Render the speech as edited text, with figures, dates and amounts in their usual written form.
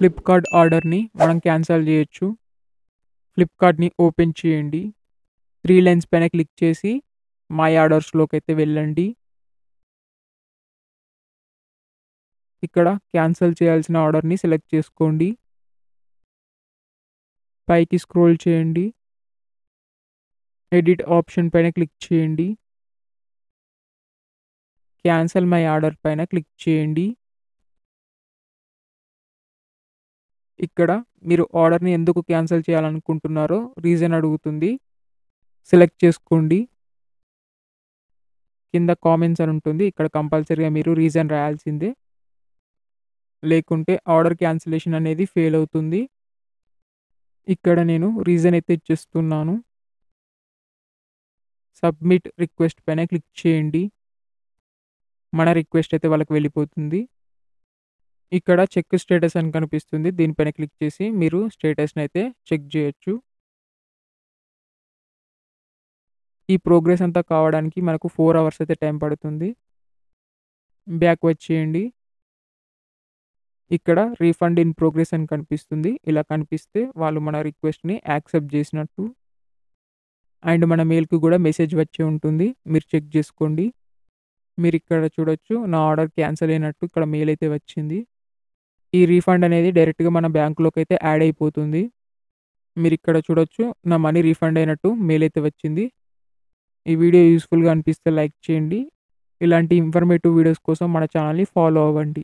Flipkart ఆర్డర్‌ని మనం cancel జేయొచ్చు. ఫ్లిప్‌కార్ట్‌ని ఓపెన్ చేయండి. 3 లైన్స్ పైన క్లిక్ చేసి మై ఆర్డర్స్‌లోకైతే వెళ్ళండి. ఇక్కడ క్యాన్సల్ చేయాల్సిన ఆర్డర్‌ని సెలెక్ట్ చేసుకోండి. పైకి స్క్రోల్ చేయండి. ఎడిట్ ఆప్షన్ పైన క్లిక్ చేయండి. క్యాన్సల్ మై ఆర్డర్ పైన క్లిక్ చేయండి. ఇక్కడ మీరు ఆర్డర్‌ని ఎందుకు క్యాన్సల్ చేయాలనుకుంటున్నారో రీజన్ అడుగుతుంది. సెలెక్ట్ చేసుకోండి. కింద కామెంట్స్ అని ఉంటుంది. ఇక్కడ కంపల్సరీగా మీరు రీజన్ రాయాల్సిందే. లేకుంటే ఆర్డర్ క్యాన్సిలేషన్ అనేది ఫెయిల్ అవుతుంది. ఇక్కడ నేను రీజన్ అయితే ఇచ్చేస్తున్నాను. సబ్మిట్ రిక్వెస్ట్ పైన క్లిక్ చేయండి. మన రిక్వెస్ట్ అయితే వాళ్ళకి వెళ్ళిపోతుంది. ఇక్కడ చెక్ స్టేటస్ అని కనిపిస్తుంది. దీనిపైన క్లిక్ చేసి మీరు స్టేటస్‌ని అయితే చెక్ చేయొచ్చు. ఈ ప్రోగ్రెస్ అంతా కావడానికి మనకు 4 అవర్స్ అయితే టైం పడుతుంది. బ్యాక్ వచ్చేయండి. ఇక్కడ రీఫండ్ ఇన్ ప్రోగ్రెస్ అని కనిపిస్తుంది. ఇలా కనిపిస్తే వాళ్ళు మన రిక్వెస్ట్‌ని యాక్సెప్ట్ చేసినట్టు. అండ్ మన మెయిల్‌కి కూడా మెసేజ్ వచ్చి ఉంటుంది. మీరు చెక్ చేసుకోండి. మీరు ఇక్కడ చూడొచ్చు నా ఆర్డర్ క్యాన్సిల్ అయినట్టు ఇక్కడ మెయిల్ అయితే వచ్చింది. ఈ రీఫండ్ అనేది డైరెక్ట్‌గా మన బ్యాంక్‌లోకైతే యాడ్ అయిపోతుంది. మీరు ఇక్కడ చూడొచ్చు నా మనీ రీఫండ్ అయినట్టు మెయిల్ అయితే వచ్చింది. ఈ వీడియో యూజ్‌ఫుల్‌గా అనిపిస్తే లైక్ చేయండి. ఇలాంటి ఇన్ఫర్మేటివ్ వీడియోస్ కోసం మన ఛానల్‌ని ఫాలో అవ్వండి.